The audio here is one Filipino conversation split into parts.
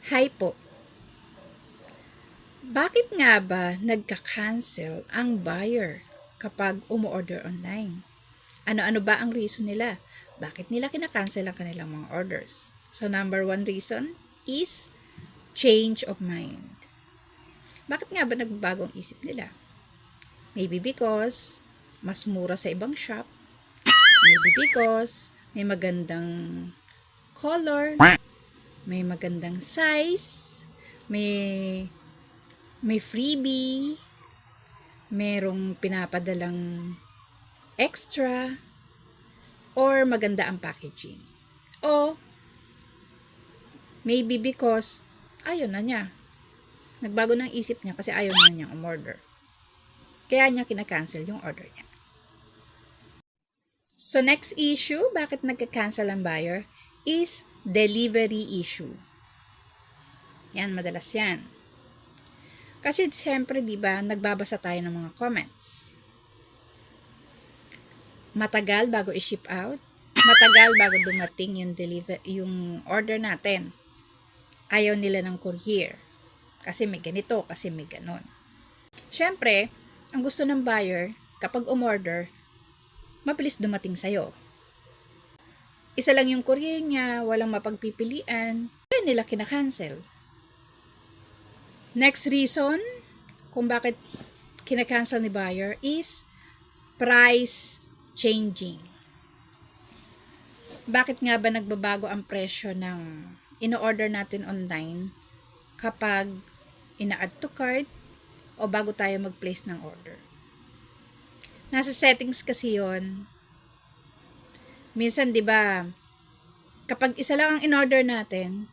Hi po. Bakit nga ba nagka-cancel ang buyer kapag umu-order online? Ano-ano ba ang reason nila? Bakit nila kina-cancel ang kanilang mga orders? So, number one reason is change of mind. Bakit nga ba nagbabago ang isip nila? Maybe because mas mura sa ibang shop. Maybe because may magandang color, may magandang size, may freebie, merong pinapadalang extra, or maganda ang packaging. O, maybe because ayaw na niya. Nagbago ng isip niya kasi ayaw na niyang umorder. Kaya niya kina-cancel yung order niya. So, next issue, bakit nagka-cancel ang buyer, is delivery issue. Yan, madalas yan. Kasi siyempre, di ba, nagbabasa tayo ng mga comments. Matagal bago i-ship out. Matagal bago dumating yung order natin. Ayaw nila ng courier. Kasi may ganito, kasi may ganon. Siyempre, ang gusto ng buyer, kapag umorder, mabilis dumating sa'yo. Isa lang yung courier niya, walang mapagpipilian, kaya nila kina-cancel. Next reason kung bakit kina-cancel ni buyer is price changing. Bakit nga ba nagbabago ang presyo ng ino-order natin online kapag ina-add to cart o bago tayo mag-place ng order? Nasa settings kasi yon. Minsan, di ba, kapag isa lang ang in-order natin,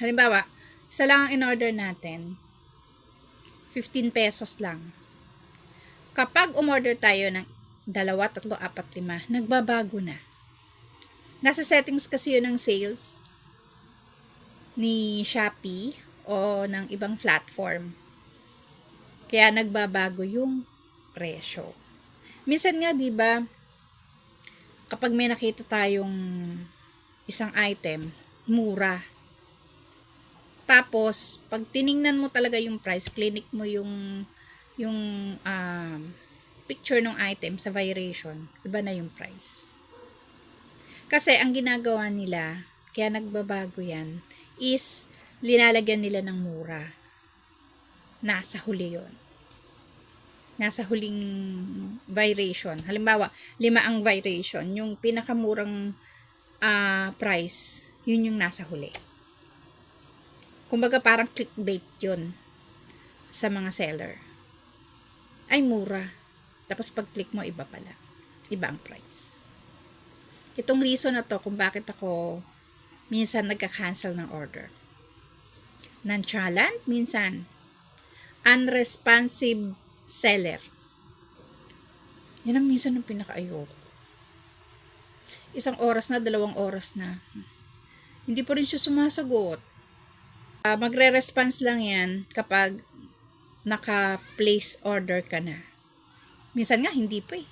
halimbawa, isa lang ang in-order natin, 15 pesos lang. Kapag umorder tayo ng 2, 3, 4, 5, nagbabago na. Nasa settings kasi yun ng sales ni Shopee o ng ibang platform. Kaya nagbabago yung presyo. Minsan nga, di ba, kapag may nakita tayong isang item, mura. Tapos, pag tiningnan mo talaga yung price, clinic mo yung picture ng item sa variation, iba na yung price. Kasi, ang ginagawa nila, kaya nagbabago yan, is linalagyan nila ng mura. Nasa huli yun. Nasa huling variation. Halimbawa, 5 ang variation. Yung pinakamurang price, yun yung nasa huli. Kumbaga parang clickbait yun sa mga seller. Ay, mura. Tapos pag-click mo, iba pala. Iba ang price. Itong reason na to kung bakit ako minsan nagka-cancel ng order. Nonchalant, minsan. Unresponsive seller. Yan ang minsan ng pinaka-ayoko. 1 oras na, 2 oras na. Hindi pa rin siya sumasagot. Magre-response lang yan kapag naka-place order ka na. Minsan nga, hindi pa eh.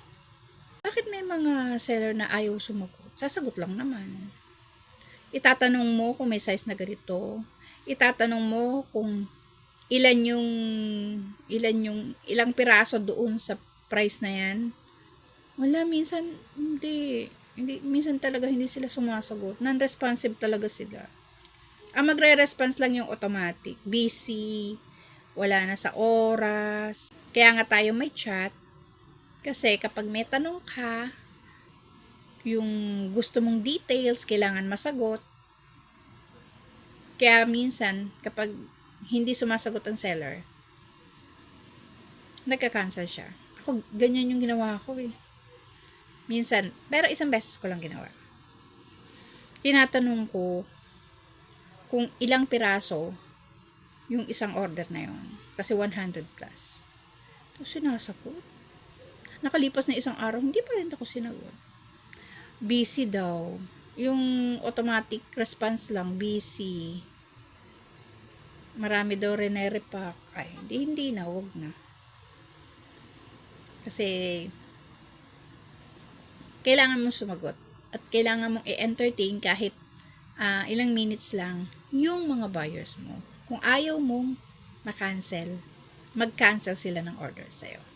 Bakit may mga seller na ayaw sumagot? Sasagot lang naman. Itatanong mo kung may size na ganito. Itatanong mo kung ilang piraso doon sa price na yan. Wala, minsan hindi, minsan talaga hindi sila sumasagot. Non-responsive talaga sila. Ang magre-response lang yung automatic. Busy, wala na sa oras. Kaya nga tayo may chat. Kasi kapag may tanong ka, yung gusto mong details, kailangan masagot. Kaya minsan, kapag hindi sumasagot ang seller, nagka-cancel siya. Ako, ganyan yung ginawa ko eh. Minsan, pero 1 beses ko lang ginawa. Tinatanong ko kung ilang piraso yung isang order na yun. Kasi 100 plus. Tapos sinasagot. Nakalipas na 1 araw, hindi pa rin ako sinagot. Busy daw. Yung automatic response lang, busy. Marami daw rin repack. Ay, hindi na, wag na. Kasi, kailangan mong sumagot. At kailangan mong i-entertain kahit ilang minutes lang yung mga buyers mo. Kung ayaw mong mag-cancel sila ng order sa'yo.